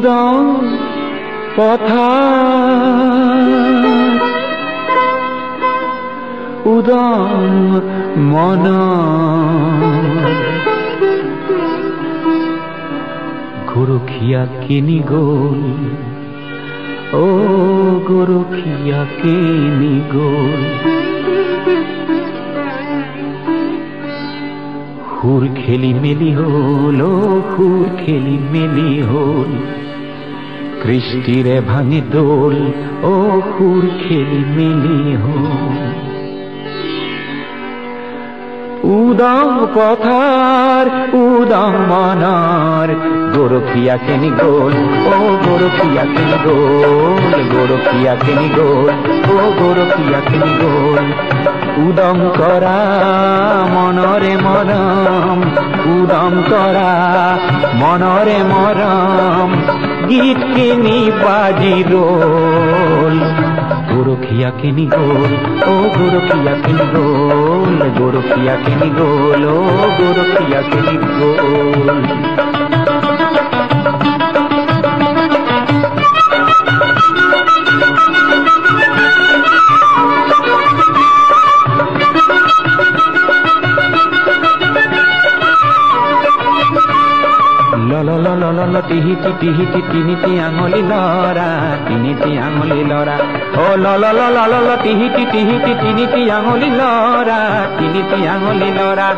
উদং পথার উদং মন গরখিয়া কিনি গোল ও গরখিয়া কিনি গোল হুর খেলি মেলি হল হুর খেলি মেলি হল কৃষ্টিরে ভাঙে দোল ও হুর খেলি মেলি হল উদং পথার উদং মনার গরখিয়া কেনি গোল ও গরখিয়া কেনি গোল গরখিয়া কেনি গোল ও গরখিয়া কেনি গোল উদং করা মনরে মরম উদং করা মনরে মরম গীত কিনি বাজি রোল গরখিয়া কেনি গোল ও গরখিয়া কেনি গোল গরখিয়া কেনি গোল ও গরখিয়া কেনি গোল টিহিটি টিহিটি তিনিটি আঙুলি লরা তিনিটি আঙুলি লরা ও ল টিহিটি টিহিটি তিনিটি আঙুলি লরা তিনিটি আঙুলি লরা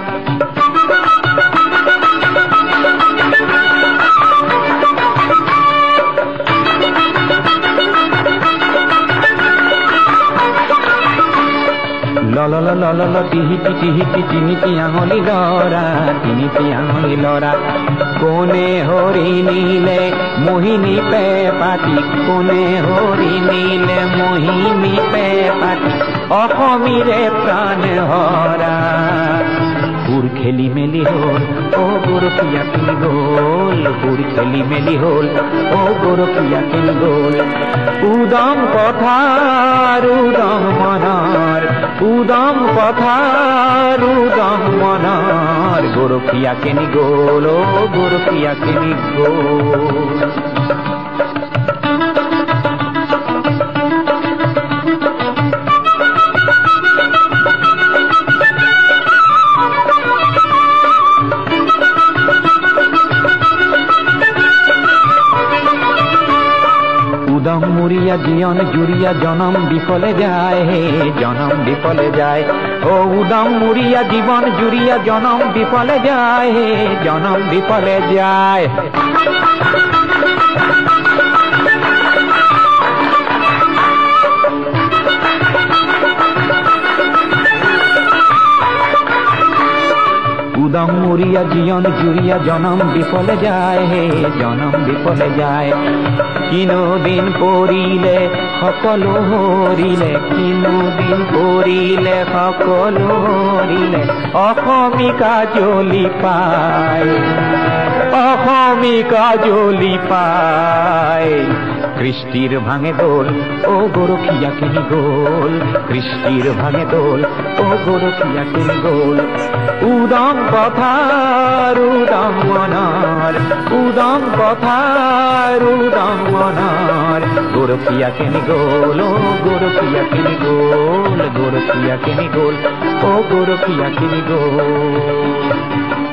ল টিহিটি টিহিটি তিনিটি আঙুলি লরা তিনিটি আঙুলি লরা কোনে হরি নীলে মোহিনী পে পাতি কোনে হরি নীলে মোহিনী পে পাতি অসমীরে প্রাণ হরা হুর খেলি মেলি হল ও গরখিয়া কেনি গোল হুর খেলি মেলি হল ও গরখিয়া কেনি গোল উদং পথার উদং মনার উদং পথার উদং মনার গরখিয়া কেনি গোল ও গরখিয়া কেনি গোল উদং মুড়িয়া জীবন জুড়িয়া জনম বিফলে যায় হে জনম বিফলে যায় ও উদং মুড়িয়া জীবন জুড়িয়া জনম বিফলে যায় হে জনম বিফলে যায় উদং মুড়িয়া জীবন জুড়িয়া জনম বিফলে যায় হে জনম বিফলে যায় কিনো দিন পড়িলে সকলো হৰিলে কিনো দিন পড়িলে সকলো হৰিলে অসমিকা জ্বলি পায় অসমিকা জ্বলি পায় কৃষ্টির ভাঙে দোল ও গরখিয়া কেনি গোল কৃষ্টির ভাঙে দোল ও গরখিয়া কেনি গোল উদং পথার উদং মনার উদং পথার উদং মনার গরখিয়া কেনি গোল ও গরখিয়া কেনি গোল গরখিয়া কেনি গোল ও গরখিয়া কেনি গোল